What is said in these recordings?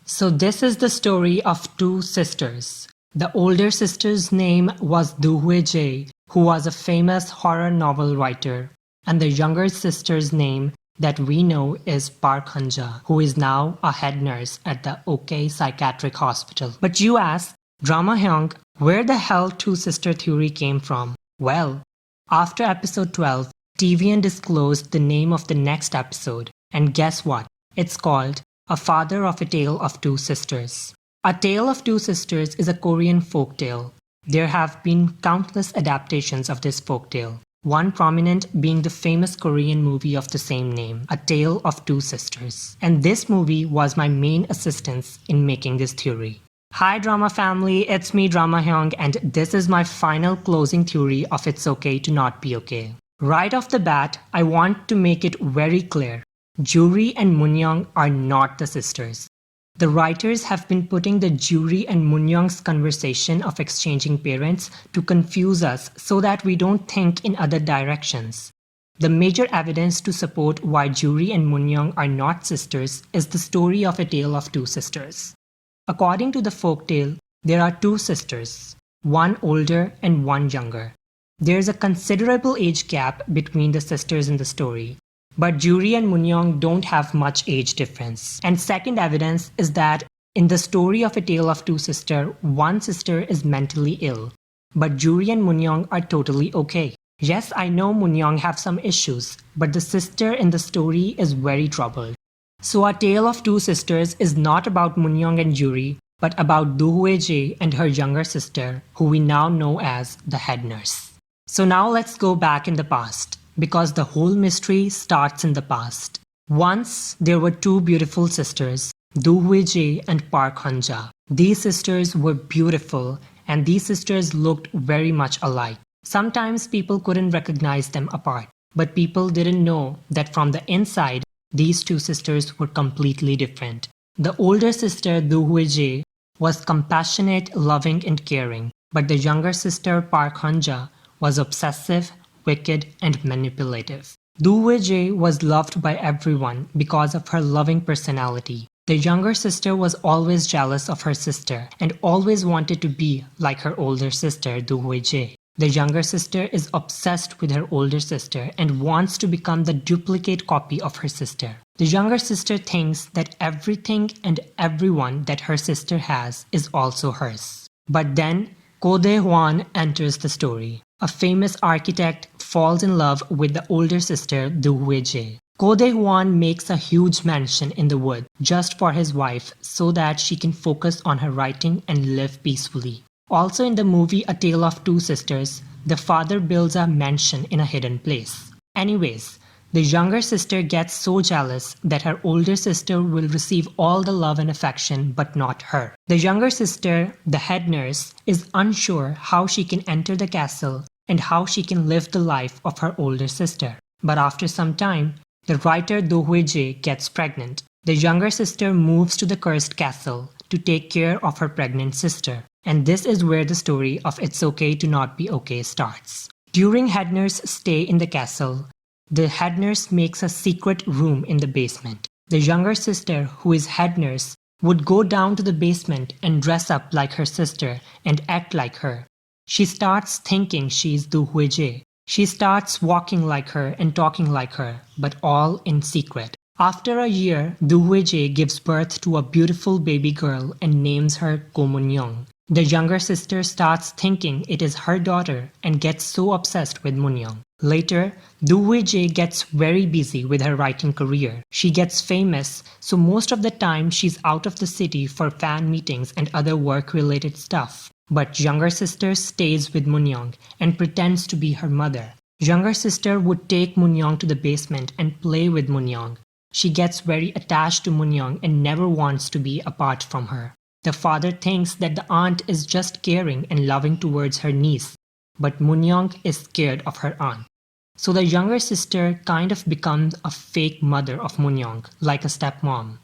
So this is the story of two sisters. The older sister's name was Do Hui Jae, who was a famous horror novel writer, and the younger sister's name that we know is Park Hanja, who is now a head nurse at the OK Psychiatric Hospital. But you ask, Drama Hyung, where the hell two-sister theory came from? Well, after episode 12, TVN disclosed the name of the next episode, and guess what? It's called A Father of a Tale of Two Sisters. A Tale of Two Sisters is a Korean folktale. There have been countless adaptations of this folktale, one prominent being the famous Korean movie of the same name, A Tale of Two Sisters. And this movie was my main assistance in making this theory. Hi drama family, it's me Drama Hyung, and this is my final closing theory of It's Okay to Not Be Okay. Right off the bat, I want to make it very clear. Juri and Moonyoung are not the sisters. The writers have been putting the Juri and Moonyoung's conversation of exchanging parents to confuse us so that we don't think in other directions. The major evidence to support why Juri and Moonyoung are not sisters is the story of A Tale of Two Sisters. According to the folktale, there are two sisters, one older and one younger. There is a considerable age gap between the sisters in the story, but Juri and Moonyoung don't have much age difference. And second evidence is that in the story of A Tale of Two Sisters, one sister is mentally ill, but Juri and Moonyoung are totally okay. Yes, I know Moonyoung have some issues, but the sister in the story is very troubled. So A Tale of Two Sisters is not about Moonyoung and Juri, but about Do Hui Jae and her younger sister, who we now know as the head nurse. So now let's go back in the past, because the whole mystery starts in the past. Once there were two beautiful sisters, Do Hui Jae and Park Hanja. These sisters were beautiful, and these sisters looked very much alike. Sometimes people couldn't recognize them apart, but people didn't know that from the inside, these two sisters were completely different. The older sister, Do Hui Jae, was compassionate, loving, and caring, but the younger sister, Park Hanja, was obsessive, wicked, and manipulative. Do Hui Jae was loved by everyone because of her loving personality. The younger sister was always jealous of her sister and always wanted to be like her older sister, Do Hui Jae. The younger sister is obsessed with her older sister and wants to become the duplicate copy of her sister. The younger sister thinks that everything and everyone that her sister has is also hers. But then, Ko Dae-hwan enters the story. A famous architect falls in love with the older sister, Do Hui Jae. Ko Dae-hwan makes a huge mansion in the wood just for his wife so that she can focus on her writing and live peacefully. Also in the movie A Tale of Two Sisters, the father builds a mansion in a hidden place. Anyways, the younger sister gets so jealous that her older sister will receive all the love and affection but not her. The younger sister, the head nurse, is unsure how she can enter the castle and how she can live the life of her older sister. But after some time, the writer Do Hui Jae gets pregnant. The younger sister moves to the cursed castle to take care of her pregnant sister. And this is where the story of It's Okay to Not Be Okay starts. During head nurse's stay in the castle, the head nurse makes a secret room in the basement. The younger sister, who is head nurse, would go down to the basement and dress up like her sister and act like her. She starts thinking she's Do Hui Jae. She starts walking like her and talking like her, but all in secret. After a year, Do Hui Jae gives birth to a beautiful baby girl and names her Ko Moonyoung. The younger sister starts thinking it is her daughter and gets so obsessed with Moonyoung. Later, Do Hui Jae gets very busy with her writing career. She gets famous, so most of the time she's out of the city for fan meetings and other work-related stuff. But younger sister stays with Moonyoung and pretends to be her mother. Younger sister would take Moonyoung to the basement and play with Moonyoung. She gets very attached to Moonyoung and never wants to be apart from her. The father thinks that the aunt is just caring and loving towards her niece, but Moonyoung is scared of her aunt. So the younger sister kind of becomes a fake mother of Moonyoung, like a stepmom.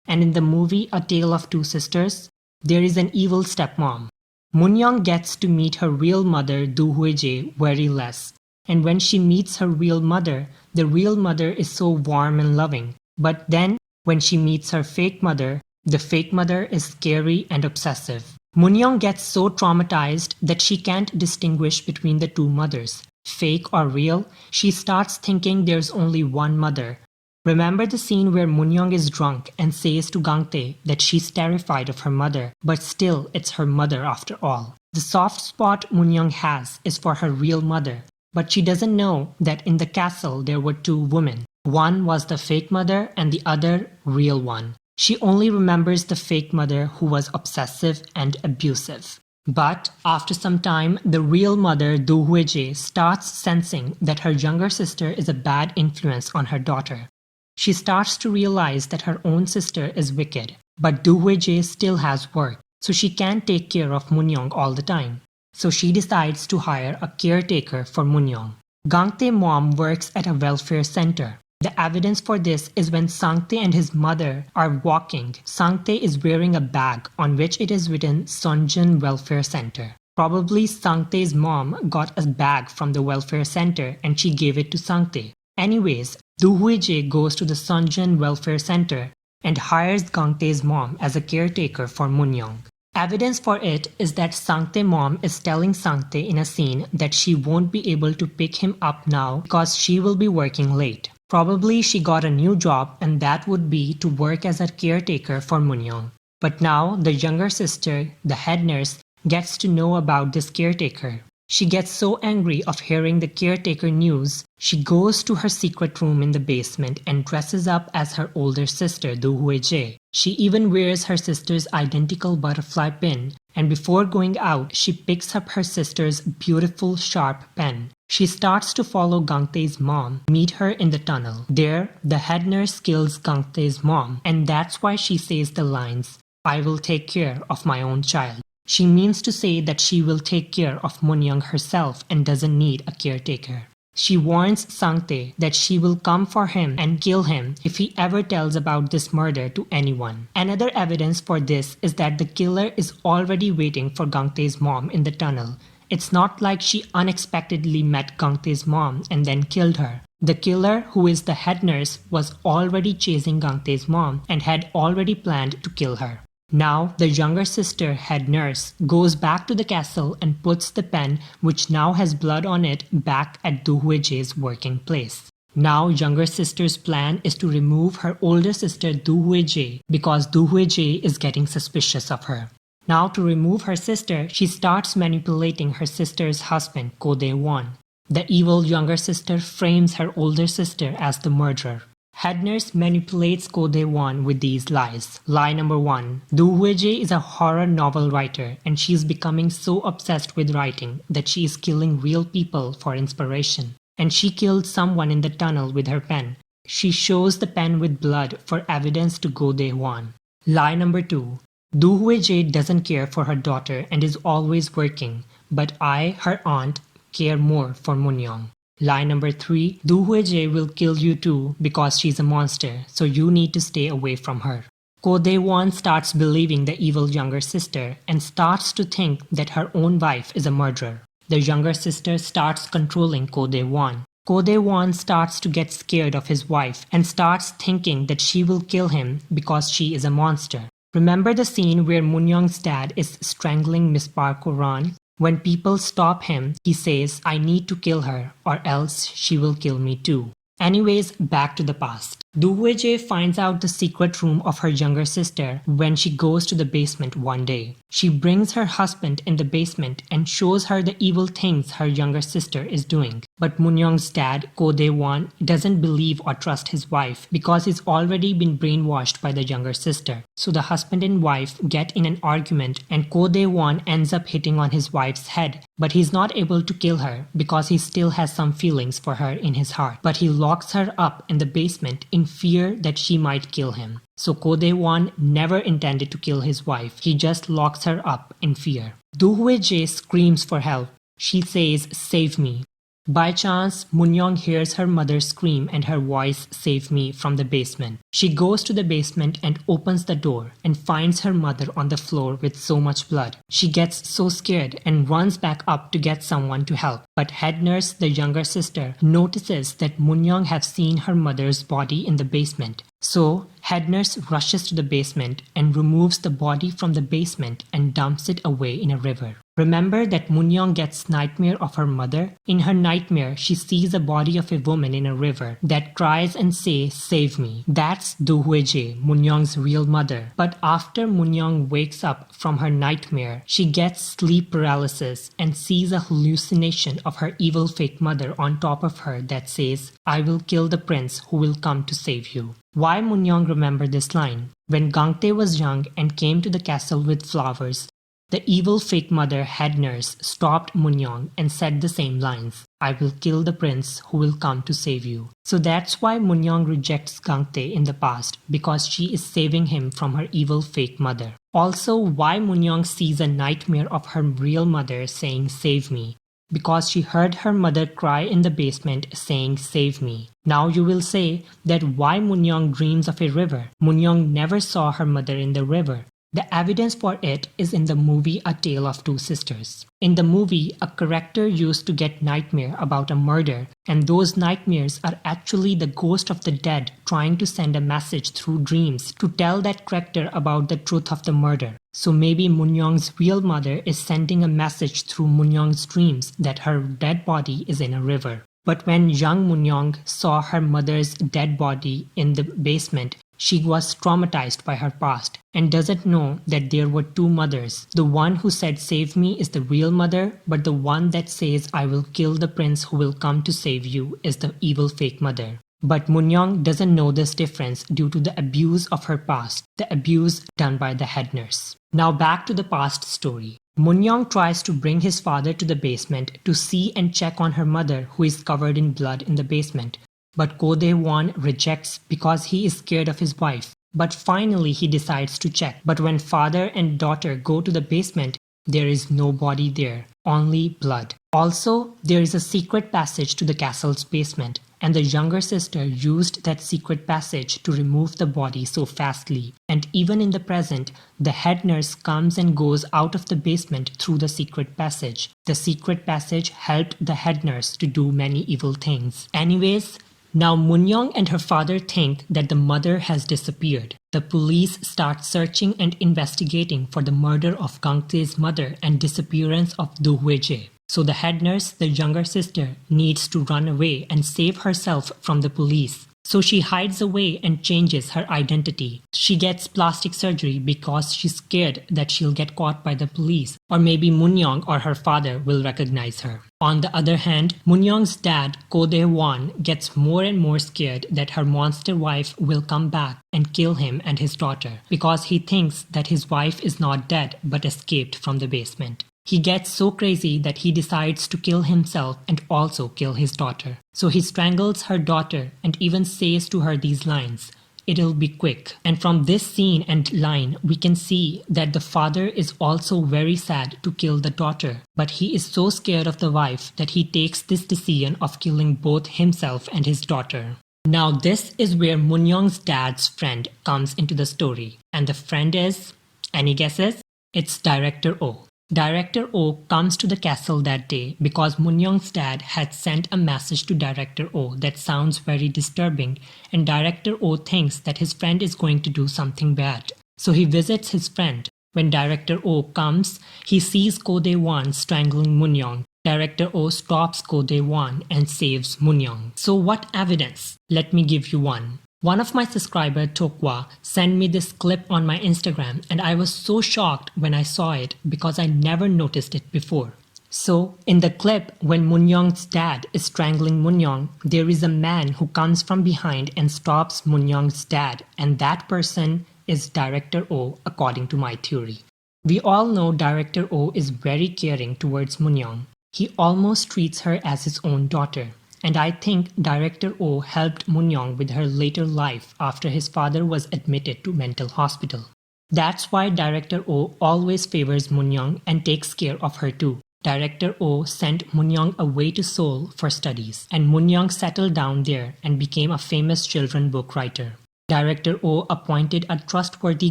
And in the movie A Tale of Two Sisters, there is an evil stepmom. Moonyoung gets to meet her real mother Do Hui Jae very less, and when she meets her real mother, the real mother is so warm and loving. But then, when she meets her fake mother, The fake mother is scary and obsessive. Moon-young gets so traumatized that she can't distinguish between the two mothers, fake or real. She starts thinking there's only one mother. Remember the scene where Moon-young is drunk and says to Gang Tae that she's terrified of her mother, but still it's her mother after all. The soft spot Moon-young has is for her real mother, but she doesn't know that in the castle there were two women. One was the fake mother and the other real one. She only remembers the fake mother who was obsessive and abusive. But after some time, the real mother Do Hui Jae starts sensing that her younger sister is a bad influence on her daughter. She starts to realize that her own sister is wicked, but Do Hui Jae still has work, so she can't take care of Moon-young all the time. So she decides to hire a caretaker for Moon-young. Gang Tae's mom works at a welfare center. The evidence for this is when Sang Tae and his mother are walking. Sang Tae is wearing a bag on which it is written Sunjin Welfare Center. Probably Sang Tae's mom got a bag from the welfare center and she gave it to Sang Tae. Anyways, Do Hui Jae goes to the Sunjin Welfare Center and hires Gang Tae's mom as a caretaker for Moon-young. Evidence for it is that Sang Tae's mom is telling Sang Tae in a scene that she won't be able to pick him up now because she will be working late. Probably she got a new job and that would be to work as a caretaker for Moon-young. But now the younger sister, the head nurse, gets to know about this caretaker. She gets so angry of hearing the caretaker news, she goes to her secret room in the basement and dresses up as her older sister Do Hui Jae. She even wears her sister's identical butterfly pin, and before going out, she picks up her sister's beautiful sharp pen. She starts to follow Gang Tae's mom, meet her in the tunnel. There, the head nurse kills Gang Tae's mom, and that's why she says the lines, "I will take care of my own child." She means to say that she will take care of Moon-young herself and doesn't need a caretaker. She warns Sang Tae that she will come for him and kill him if he ever tells about this murder to anyone. Another evidence for this is that the killer is already waiting for Gang Tae's mom in the tunnel. It's not like she unexpectedly met Gang Tae's mom and then killed her. The killer, who is the head nurse, was already chasing Gang Tae's mom and had already planned to kill her. Now, the younger sister, head nurse, goes back to the castle and puts the pen, which now has blood on it, back at Do Hui Jae's working place. Now, younger sister's plan is to remove her older sister Do Hui Jae because Do Hui Jae is getting suspicious of her. Now, to remove her sister, she starts manipulating her sister's husband, Ko Dae-won. The evil younger sister frames her older sister as the murderer. Head nurse manipulates Ko Dae-won with these lies. Lie number 1. Do Hui Jae is a horror novel writer and she is becoming so obsessed with writing that she is killing real people for inspiration. And she killed someone in the tunnel with her pen. She shows the pen with blood for evidence to Ko Dae-won. Lie number 2. Do Hui Jae doesn't care for her daughter and is always working, but I, her aunt, care more for Moon-young. Lie number 3. Do Hui Jae will kill you too because she's a monster, so you need to stay away from her. Ko Dae-won starts believing the evil younger sister and starts to think that her own wife is a murderer. The younger sister starts controlling Ko Dae-won. Ko Dae-won starts to get scared of his wife and starts thinking that she will kill him because she is a monster. Remember the scene where Moon-young's dad is strangling Miss Park Ran? When people stop him, he says, "I need to kill her or else she will kill me too." Anyways, back to the past. Do Hui Jae finds out the secret room of her younger sister when she goes to the basement one day. She brings her husband in the basement and shows her the evil things her younger sister is doing. But Moon-young's dad, Ko Dae-won, doesn't believe or trust his wife because he's already been brainwashed by the younger sister. So the husband and wife get in an argument and Ko Dae-won ends up hitting on his wife's head. But he's not able to kill her because he still has some feelings for her in his heart. But he locks her up in the basement in fear that she might kill him. So Ko Dae-won never intended to kill his wife. He just locks her up in fear. Do Hui Jae screams for help. She says, "Save me." By chance, Moon-young hears her mother scream and her voice, "Save me," from the basement. She goes to the basement and opens the door and finds her mother on the floor with so much blood. She gets so scared and runs back up to get someone to help. But head nurse, the younger sister, notices that Moon-young has seen her mother's body in the basement. So, head nurse rushes to the basement and removes the body from the basement and dumps it away in a river. Remember that Moon-young gets nightmare of her mother? In her nightmare, she sees a body of a woman in a river that cries and says, "Save me." That's Do Hui Jae, Moon-young's real mother. But after Moon-young wakes up from her nightmare, she gets sleep paralysis and sees a hallucination of her evil fake mother on top of her that says, "I will kill the prince who will come to save you." Why Moon-young remember this line? When Gang Tae was young and came to the castle with flowers, the evil fake mother head nurse stopped Moon-young and said the same lines, "I will kill the prince who will come to save you." So that's why Moon-young rejects Gang Tae in the past, because she is saving him from her evil fake mother. Also, why Moon-young sees a nightmare of her real mother saying, "Save me," because she heard her mother cry in the basement saying, "Save me." Now you will say that why Moon-young dreams of a river? Moon-young never saw her mother in the river. The evidence for it is in the movie A Tale of Two Sisters. In the movie, a character used to get nightmare about a murder, and those nightmares are actually the ghost of the dead trying to send a message through dreams to tell that character about the truth of the murder. So maybe Moon-young's real mother is sending a message through Moon-young's dreams that her dead body is in a river. But when young Moon-young saw her mother's dead body in the basement, she was traumatized by her past and doesn't know that there were two mothers. The one who said "save me" is the real mother, but the one that says "I will kill the prince who will come to save you" is the evil fake mother. But Moon-young doesn't know this difference due to the abuse of her past, the abuse done by the head nurse. Now back to the past story. Moon-young tries to bring his father to the basement to see and check on her mother who is covered in blood in the basement. But Ko Dae-won rejects because he is scared of his wife. But finally he decides to check. But when father and daughter go to the basement, there is no body there, only blood. Also, there is a secret passage to the castle's basement, and the younger sister used that secret passage to remove the body so fastly. And even in the present, the head nurse comes and goes out of the basement through the secret passage. The secret passage helped the head nurse to do many evil things. Anyways, now Moon-young and her father think that the mother has disappeared. The police start searching and investigating for the murder of Gang Tae's mother and disappearance of Do Hui Jae. So the head nurse, the younger sister, needs to run away and save herself from the police. So she hides away and changes her identity. She gets plastic surgery because she's scared that she'll get caught by the police, or maybe Moon-young or her father will recognize her. On the other hand, Moon-young's dad, Ko Dae-won, gets more and more scared that her monster wife will come back and kill him and his daughter because he thinks that his wife is not dead but escaped from the basement. He gets so crazy that he decides to kill himself and also kill his daughter. So he strangles her daughter and even says to her these lines, "It'll be quick." And from this scene and line, we can see that the father is also very sad to kill the daughter. But he is so scared of the wife that he takes this decision of killing both himself and his daughter. Now this is where Moon-young's dad's friend comes into the story. And the friend is, any guesses? It's Director Oh. Director Oh comes to the castle that day because Moon-young's dad had sent a message to Director Oh that sounds very disturbing, and Director Oh thinks that his friend is going to do something bad. So he visits his friend. When Director Oh comes, he sees Ko Dae-won strangling Moon-young. Director Oh stops Ko Dae-won and saves Moon-young. So what evidence? Let me give you one. One of my subscribers, Tokwa, sent me this clip on my Instagram, and I was so shocked when I saw it because I never noticed it before. So, in the clip, when Moon-young's dad is strangling Moon-young, there is a man who comes from behind and stops Moon-young's dad, and that person is Director Oh, according to my theory. We all know Director Oh is very caring towards Moon-young. He almost treats her as his own daughter. And I think Director Oh helped Moon-young with her later life after his father was admitted to mental hospital. That's why Director Oh always favors Moon-young and takes care of her too. Director Oh sent Moon-young away to Seoul for studies, and Moon-young settled down there and became a famous children book writer. Director Oh appointed a trustworthy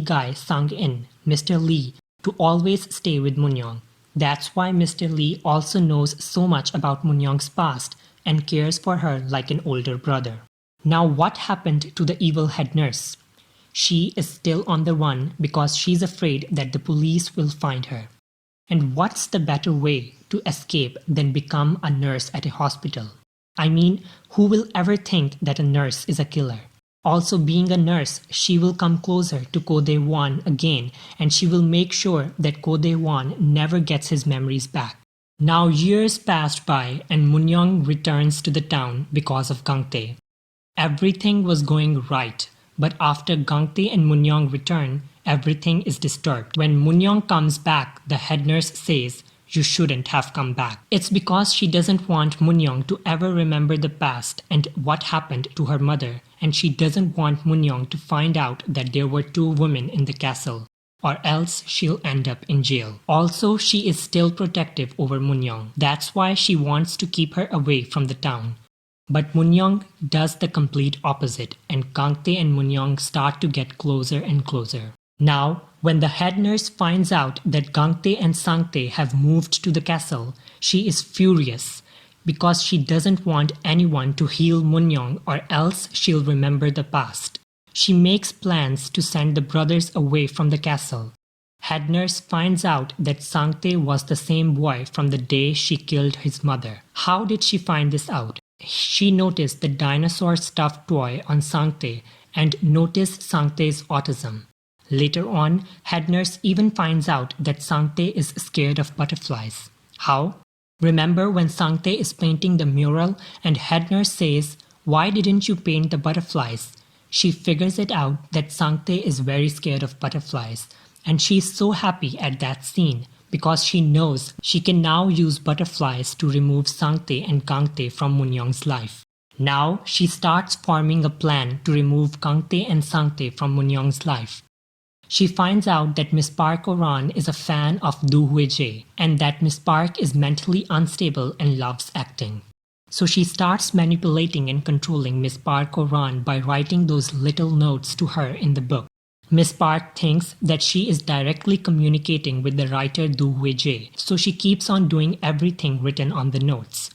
guy, Sang-in, Mr. Lee, to always stay with Moon-young. That's why Mr. Lee also knows so much about Moon-young's past and cares for her like an older brother. Now what happened to the evil head nurse? She is still on the run because she's afraid that the police will find her. And what's the better way to escape than become a nurse at a hospital? I mean, who will ever think that a nurse is a killer? Also, being a nurse, she will come closer to Ko Dae-won again, and she will make sure that Ko Dae-won never gets his memories back. Now years passed by and Moon-young returns to the town because of Gang Tae. Everything was going right, but after Gang Tae and Moon-young return, everything is disturbed. When Moon-young comes back, the head nurse says, "You shouldn't have come back." It's because she doesn't want Moon-young to ever remember the past and what happened to her mother, and she doesn't want Moon-young to find out that there were two women in the castle, or else she'll end up in jail. Also, she is still protective over Moon-young. That's why she wants to keep her away from the town. But Moon-young does the complete opposite, and Gang Tae and Moon-young start to get closer and closer. Now, when the head nurse finds out that Gang Tae and Sang Tae have moved to the castle, she is furious because she doesn't want anyone to heal Moon-young or else she'll remember the past. She makes plans to send the brothers away from the castle. Head nurse finds out that Sang Tae was the same boy from the day she killed his mother. How did she find this out? She noticed the dinosaur stuffed toy on Sang Tae and noticed Sang Tae's autism. Later on, head nurse even finds out that Sang Tae is scared of butterflies. How? Remember when Sang Tae is painting the mural and head nurse says, "Why didn't you paint the butterflies?" She figures it out that Sang Tae is very scared of butterflies, and she's so happy at that scene because she knows she can now use butterflies to remove Sang Tae and Gang Tae from Moon-young's life. Now she starts forming a plan to remove Gang Tae and Sang Tae from Moon-young's life. She finds out that Miss Park Oran is a fan of Do Hui Jae and that Miss Park is mentally unstable and loves acting. So she starts manipulating and controlling Miss Park Oran by writing those little notes to her in the book. Miss Park thinks that she is directly communicating with the writer Do Hui Jae, so she keeps on doing everything written on the notes.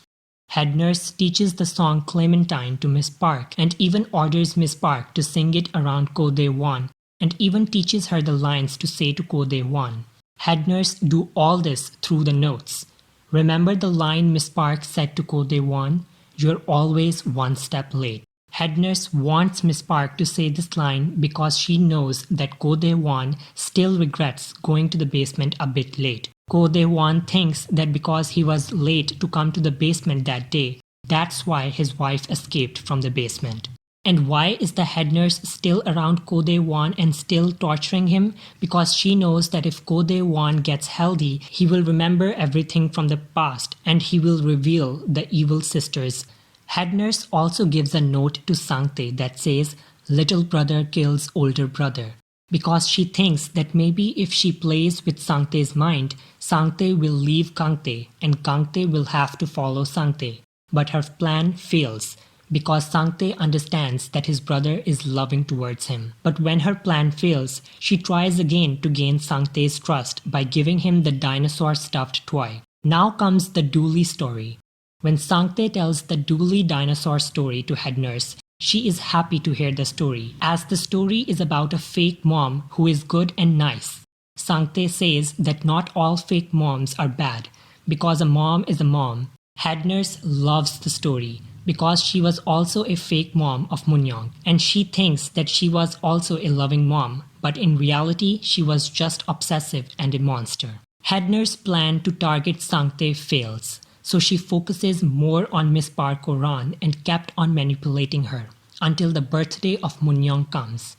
Head nurse teaches the song Clementine to Miss Park and even orders Miss Park to sing it around Ko Dae-won, and even teaches her the lines to say to Ko Dae-won. Head nurse do all this through the notes. Remember the line Miss Park said to Ko Dae-won? "You're always one step late." Head nurse wants Miss Park to say this line because she knows that Ko Dae-won still regrets going to the basement a bit late. Ko Dae-won thinks that because he was late to come to the basement that day, that's why his wife escaped from the basement. And why is the head nurse still around Ko Dae-won and still torturing him? Because she knows that if Ko Dae-won gets healthy, he will remember everything from the past and he will reveal the evil sisters. Head nurse also gives a note to Sang Tae that says, "Little brother kills older brother." Because she thinks that maybe if she plays with Sang Tae's mind, Sang Tae will leave Gang Tae and Gang Tae will have to follow Sang Tae. But her plan fails, because Sang Tae understands that his brother is loving towards him. But when her plan fails, she tries again to gain Sang Tae's trust by giving him the dinosaur stuffed toy. Now comes the Dooley story. When Sang Tae tells the Dooley dinosaur story to head nurse, she is happy to hear the story, as the story is about a fake mom who is good and nice. Sang Tae says that not all fake moms are bad, because a mom is a mom. Head nurse loves the story, because she was also a fake mom of Moon-young, and she thinks that she was also a loving mom, but in reality she was just obsessive and a monster. Head nurse's plan to target Sang Tae fails, so she focuses more on Miss Park Oran and kept on manipulating her, until the birthday of Moon-young comes.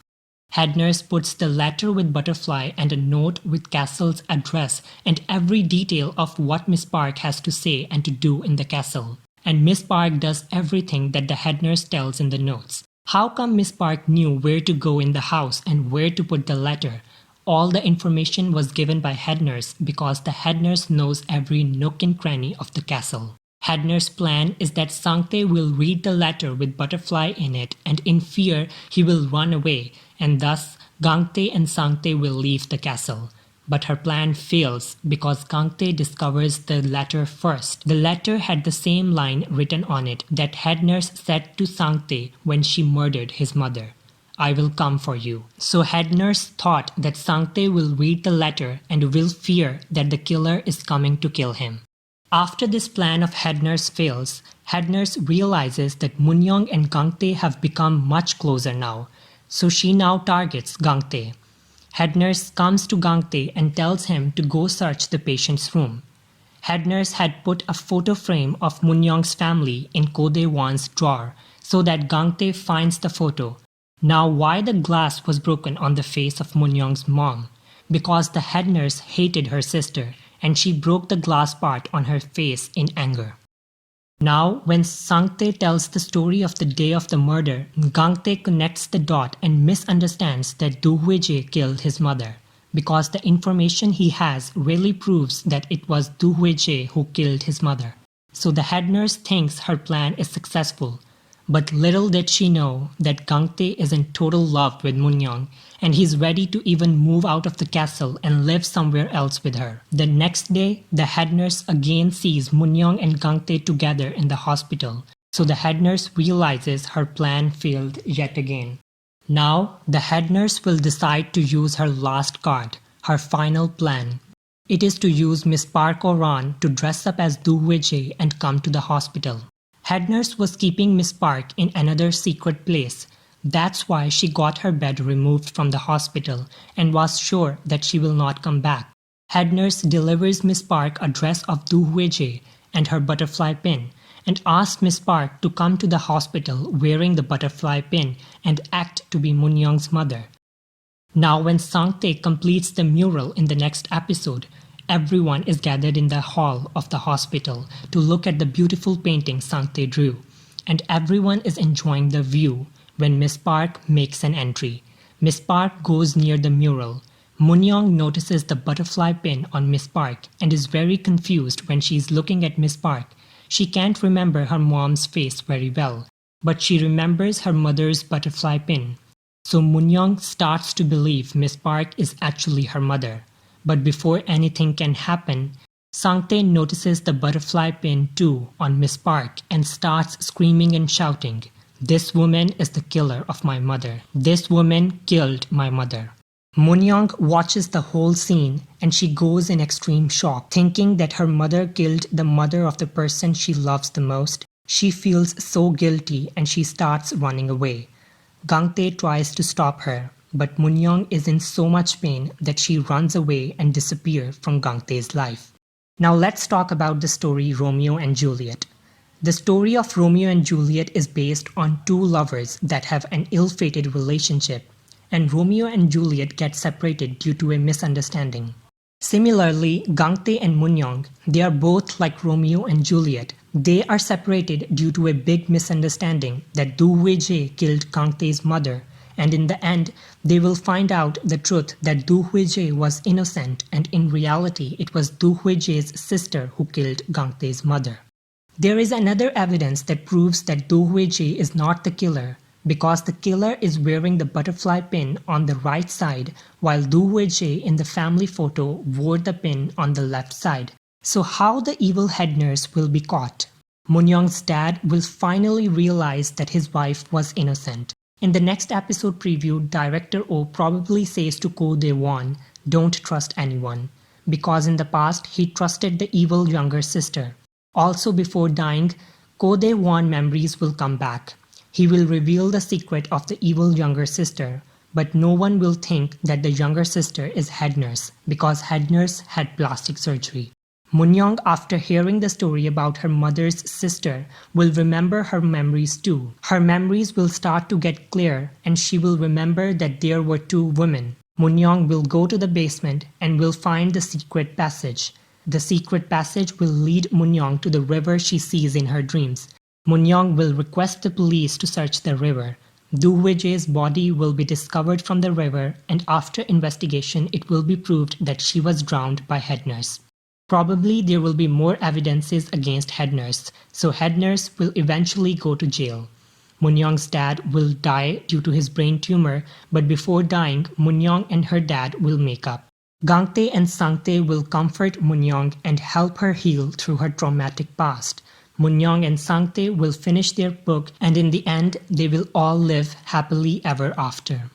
Head nurse puts the letter with butterfly and a note with Castle's address and every detail of what Miss Park has to say and to do in the castle. And Miss Park does everything that the head nurse tells in the notes. How come Miss Park knew where to go in the house and where to put the letter? All the information was given by head nurse because the head nurse knows every nook and cranny of the castle. Head nurse's plan is that Sang Tae will read the letter with butterfly in it and in fear he will run away and thus Gang Tae and Sang Tae will leave the castle. But her plan fails because Gang Tae discovers the letter first. The letter had the same line written on it that head nurse said to Sang Tae when she murdered his mother. I will come for you. So head nurse thought that Sang Tae will read the letter and will fear that the killer is coming to kill him. After this plan of head nurse fails, head nurse realizes that Moon-young and Gang Tae have become much closer now. So she now targets Gang Tae. Head nurse comes to Gang Tae and tells him to go search the patient's room. Head nurse had put a photo frame of Moon-young's family in Ko Dae-won's drawer so that Gang Tae finds the photo. Now why the glass was broken on the face of Moon-young's mom? Because the head nurse hated her sister and she broke the glass part on her face in anger. Now, when Sang Tae tells the story of the day of the murder, Gang Tae connects the dot and misunderstands that Do Hui Jae killed his mother, because the information he has really proves that it was Do Hui Jae who killed his mother. So the head nurse thinks her plan is successful. But little did she know that Gang Tae is in total love with Moon-young, and he's ready to even move out of the castle and live somewhere else with her. The next day, the head nurse again sees Moon-young and Gang Tae together in the hospital, so the head nurse realizes her plan failed yet again. Now, the head nurse will decide to use her last card, her final plan. It is to use Miss Park or Ron to dress up as Do Hui Jae and come to the hospital. Head nurse was keeping Miss Park in another secret place. That's why she got her bed removed from the hospital and was sure that she will not come back. Head nurse delivers Miss Park a dress of Do Hui Jae and her butterfly pin and asks Miss Park to come to the hospital wearing the butterfly pin and act to be Moon-young's mother. Now when Sang Tae completes the mural in the next episode, everyone is gathered in the hall of the hospital to look at the beautiful painting Sang Tae drew, and everyone is enjoying the view when Miss Park makes an entry. Miss Park goes near the mural. Moon-young notices the butterfly pin on Miss Park and is very confused when she is looking at Miss Park. She can't remember her mom's face very well, but she remembers her mother's butterfly pin. So Moon-young starts to believe Miss Park is actually her mother. But before anything can happen, Sang Tae notices the butterfly pin too on Miss Park and starts screaming and shouting, "This woman is the killer of my mother. This woman killed my mother." Moon-young watches the whole scene and she goes in extreme shock, thinking that her mother killed the mother of the person she loves the most. She feels so guilty and she starts running away. Gang Tae tries to stop her, but Moon-young is in so much pain that she runs away and disappears from Gang Tae's life. Now let's talk about the story Romeo and Juliet. The story of Romeo and Juliet is based on two lovers that have an ill-fated relationship, and Romeo and Juliet get separated due to a misunderstanding. Similarly, Gang Tae and Moon-young, they are both like Romeo and Juliet. They are separated due to a big misunderstanding that Do Hui Jae killed Gang Tae's mother, and in the end, they will find out the truth that Do Hui Jae was innocent and in reality it was Do Hui Jae's sister who killed Gang Tae's mother. There is another evidence that proves that Do Hui Jae is not the killer, because the killer is wearing the butterfly pin on the right side while Do Hui Jae in the family photo wore the pin on the left side. So how the evil head nurse will be caught? Moon-young's dad will finally realize that his wife was innocent. In the next episode preview, Director Oh probably says to Ko Dae-won, "Don't trust anyone," because in the past he trusted the evil younger sister. Also before dying, Ko Dae-won memories will come back. He will reveal the secret of the evil younger sister, but no one will think that the younger sister is head nurse because head nurse had plastic surgery. Moon-young, after hearing the story about her mother's sister, will remember her memories too. Her memories will start to get clear and she will remember that there were two women. Moon-young will go to the basement and will find the secret passage. The secret passage will lead Moon-young to the river she sees in her dreams. Moon-young will request the police to search the river. Do Hui Jae's body will be discovered from the river, and after investigation it will be proved that she was drowned by head nurse. Probably there will be more evidences against head nurse, so head nurse will eventually go to jail. Moon-young's dad will die due to his brain tumor, but before dying, Moon-young and her dad will make up. Gang Tae and Sang Tae will comfort Moon-young and help her heal through her traumatic past. Moonyong and Sangtae will finish their book, and in the end, they will all live happily ever after.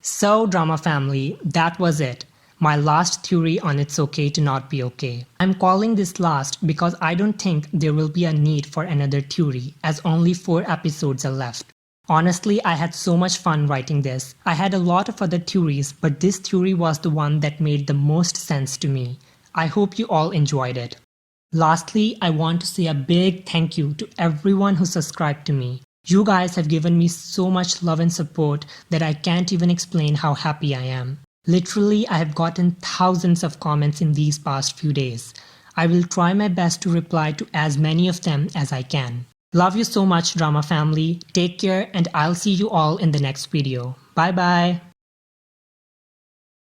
So, drama family, that was it. My last theory on It's Okay to Not Be Okay. I'm calling this last because I don't think there will be a need for another theory, as only 4 episodes are left. Honestly, I had so much fun writing this. I had a lot of other theories, but this theory was the one that made the most sense to me. I hope you all enjoyed it. Lastly, I want to say a big thank you to everyone who subscribed to me. You guys have given me so much love and support that I can't even explain how happy I am. Literally, I have gotten thousands of comments in these past few days. I will try my best to reply to as many of them as I can. Love you so much, drama family. Take care, and I'll see you all in the next video. Bye bye.